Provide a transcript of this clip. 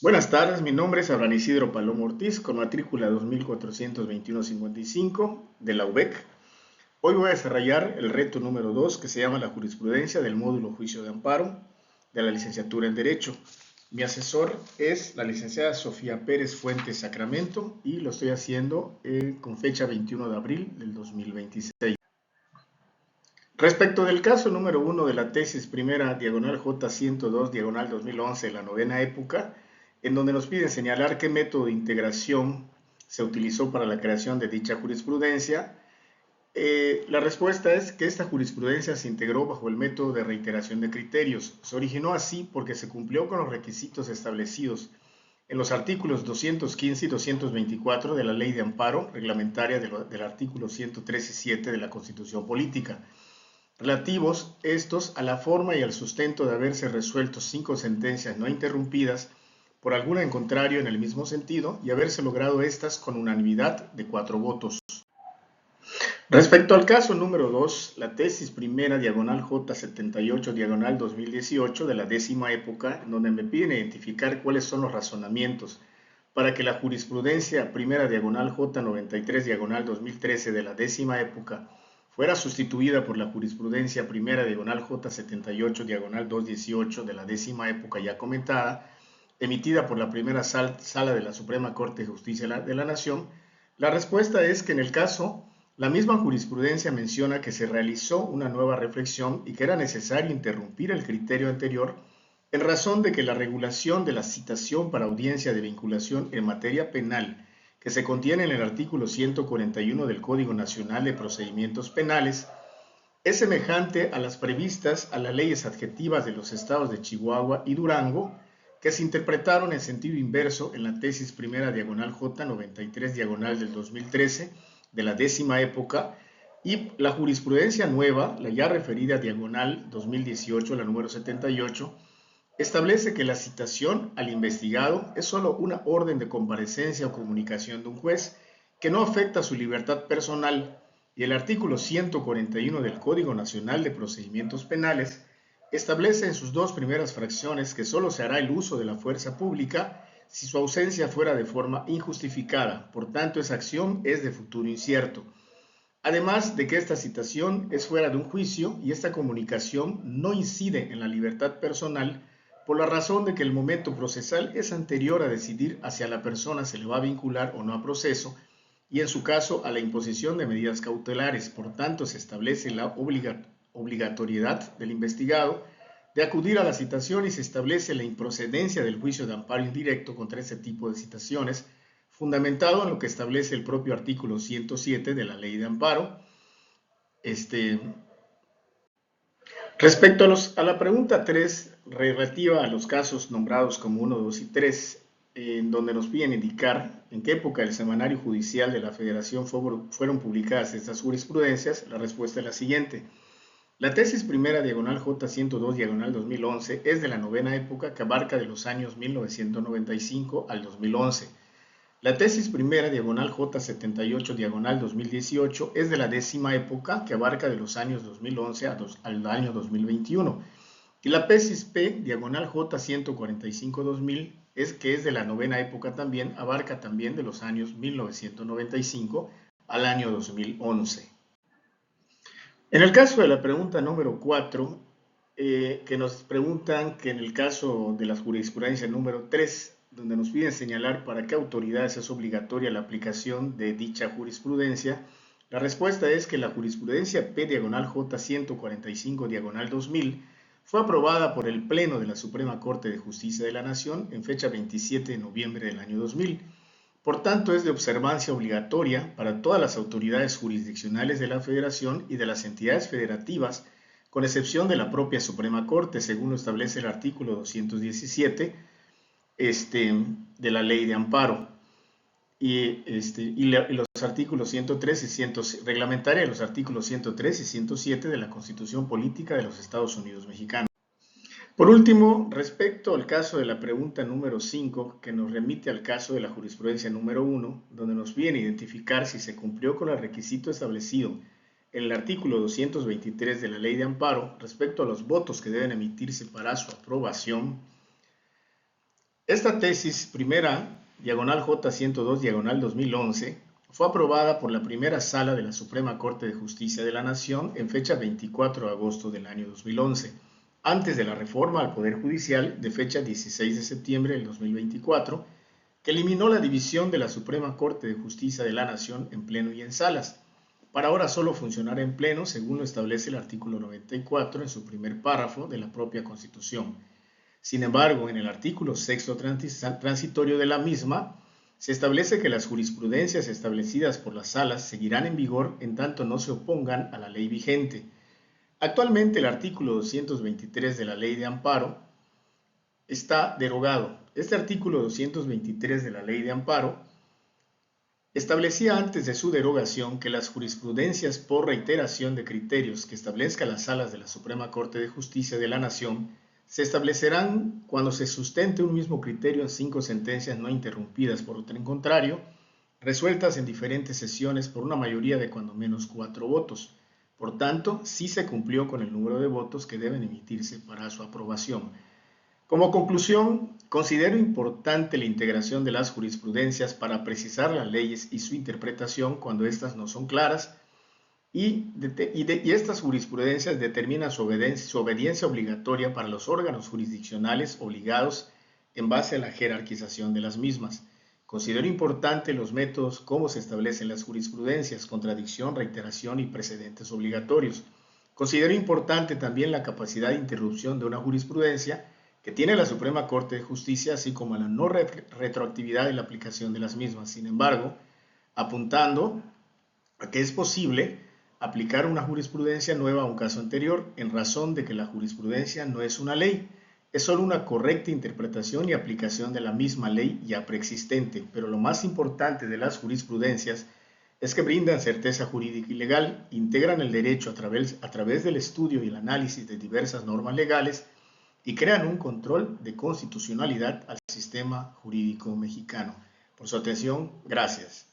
Buenas tardes, mi nombre es Abraham Isidro Palomo Ortiz, con matrícula 2421-55 de la UBEC. Hoy voy a desarrollar el reto número 2, que se llama la jurisprudencia del módulo juicio de amparo de la licenciatura en Derecho. Mi asesor es la licenciada Sofía Pérez Fuentes Sacramento y lo estoy haciendo con fecha 21 de abril del 2026. Respecto del caso número 1 de la tesis primera diagonal J102 diagonal 2011 de la novena época, en donde nos piden señalar qué método de integración se utilizó para la creación de dicha jurisprudencia, la respuesta es que esta jurisprudencia se integró bajo el método de reiteración de criterios. Se originó así porque se cumplió con los requisitos establecidos en los artículos 215 y 224 de la Ley de Amparo Reglamentaria del artículo 103 y 7 de la Constitución Política, relativos estos a la forma y al sustento de haberse resuelto 5 sentencias no interrumpidas por alguna en contrario en el mismo sentido y haberse logrado estas con unanimidad de 4 votos. Respecto al caso número 2, la tesis primera diagonal J78 diagonal 2018 de la décima época, en donde me piden identificar cuáles son los razonamientos para que la jurisprudencia primera diagonal J93 diagonal 2013 de la décima época fuera sustituida por la jurisprudencia primera diagonal J78 diagonal 218 de la décima época ya comentada, emitida por la primera sala de la Suprema Corte de Justicia de la Nación, la respuesta es que en el caso, la misma jurisprudencia menciona que se realizó una nueva reflexión y que era necesario interrumpir el criterio anterior en razón de que la regulación de la citación para audiencia de vinculación en materia penal que se contiene en el artículo 141 del Código Nacional de Procedimientos Penales es semejante a las previstas a las leyes adjetivas de los estados de Chihuahua y Durango, que se interpretaron en sentido inverso en la tesis primera diagonal J93 diagonal del 2013 de la décima época, y la jurisprudencia nueva, la ya referida diagonal 2018, la número 78, establece que la citación al investigado es solo una orden de comparecencia o comunicación de un juez que no afecta su libertad personal, y el artículo 141 del Código Nacional de Procedimientos Penales establece en sus 2 primeras fracciones que solo se hará el uso de la fuerza pública si su ausencia fuera de forma injustificada. Por tanto, esa acción es de futuro incierto. Además de que esta citación es fuera de un juicio y esta comunicación no incide en la libertad personal por la razón de que el momento procesal es anterior a decidir hacia la persona se le va a vincular o no a proceso y en su caso a la imposición de medidas cautelares. Por tanto, se establece la obligatoriedad del investigado de acudir a la citación y se establece la improcedencia del juicio de amparo indirecto contra ese tipo de citaciones, fundamentado en lo que establece el propio artículo 107 de la Ley de Amparo. Respecto a la pregunta 3, relativa a los casos nombrados como 1, 2 y 3, en donde nos piden indicar en qué época del semanario judicial de la Federación fueron publicadas estas jurisprudencias, la respuesta es la siguiente. La tesis primera diagonal J102 diagonal 2011 es de la novena época que abarca de los años 1995 al 2011. La tesis primera diagonal J78 diagonal 2018 es de la décima época que abarca de los años 2011 al año 2021. Y la tesis P diagonal J145 2000 que es de la novena época también, abarca también de los años 1995 al año 2011. En el caso de la pregunta número 4, que nos preguntan que en el caso de la jurisprudencia número 3, donde nos piden señalar para qué autoridades es obligatoria la aplicación de dicha jurisprudencia, la respuesta es que la jurisprudencia P diagonal J 145 diagonal 2000 fue aprobada por el Pleno de la Suprema Corte de Justicia de la Nación en fecha 27 de noviembre del año 2000. Por tanto, es de observancia obligatoria para todas las autoridades jurisdiccionales de la Federación y de las entidades federativas, con excepción de la propia Suprema Corte, según lo establece el artículo 217 de la Ley de Amparo. Y los artículos 103 y 100, reglamentaria los artículos 103 y 107 de la Constitución Política de los Estados Unidos Mexicanos. Por último, respecto al caso de la pregunta número 5, que nos remite al caso de la jurisprudencia número 1, donde nos viene a identificar si se cumplió con el requisito establecido en el artículo 223 de la Ley de Amparo respecto a los votos que deben emitirse para su aprobación, Esta tesis primera, diagonal J102, diagonal 2011, fue aprobada por la primera sala de la Suprema Corte de Justicia de la Nación en fecha 24 de agosto del año 2011, antes de la reforma al Poder Judicial de fecha 16 de septiembre del 2024, que eliminó la división de la Suprema Corte de Justicia de la Nación en pleno y en salas, para ahora solo funcionar en pleno según lo establece el artículo 94 en su primer párrafo de la propia Constitución. Sin embargo, en el artículo sexto transitorio de la misma, se establece que las jurisprudencias establecidas por las salas seguirán en vigor en tanto no se opongan a la ley vigente. Actualmente el artículo 223 de la Ley de Amparo está derogado. Este artículo 223 de la Ley de Amparo establecía antes de su derogación que las jurisprudencias por reiteración de criterios que establezcan las salas de la Suprema Corte de Justicia de la Nación se establecerán cuando se sustente un mismo criterio en 5 sentencias no interrumpidas por otro en contrario, resueltas en diferentes sesiones por una mayoría de cuando menos 4 votos. Por tanto, sí se cumplió con el número de votos que deben emitirse para su aprobación. Como conclusión, considero importante la integración de las jurisprudencias para precisar las leyes y su interpretación cuando éstas no son claras, y estas jurisprudencias determinan su obediencia obligatoria para los órganos jurisdiccionales obligados en base a la jerarquización de las mismas. Considero importante los métodos cómo se establecen las jurisprudencias, contradicción, reiteración y precedentes obligatorios. Considero importante también la capacidad de interrupción de una jurisprudencia que tiene la Suprema Corte de Justicia, así como la no retroactividad en la aplicación de las mismas. Sin embargo, apuntando a que es posible aplicar una jurisprudencia nueva a un caso anterior, en razón de que la jurisprudencia no es una ley, es solo una correcta interpretación y aplicación de la misma ley ya preexistente, pero lo más importante de las jurisprudencias es que brindan certeza jurídica y legal, integran el derecho a través del estudio y el análisis de diversas normas legales y crean un control de constitucionalidad al sistema jurídico mexicano. Por su atención, gracias.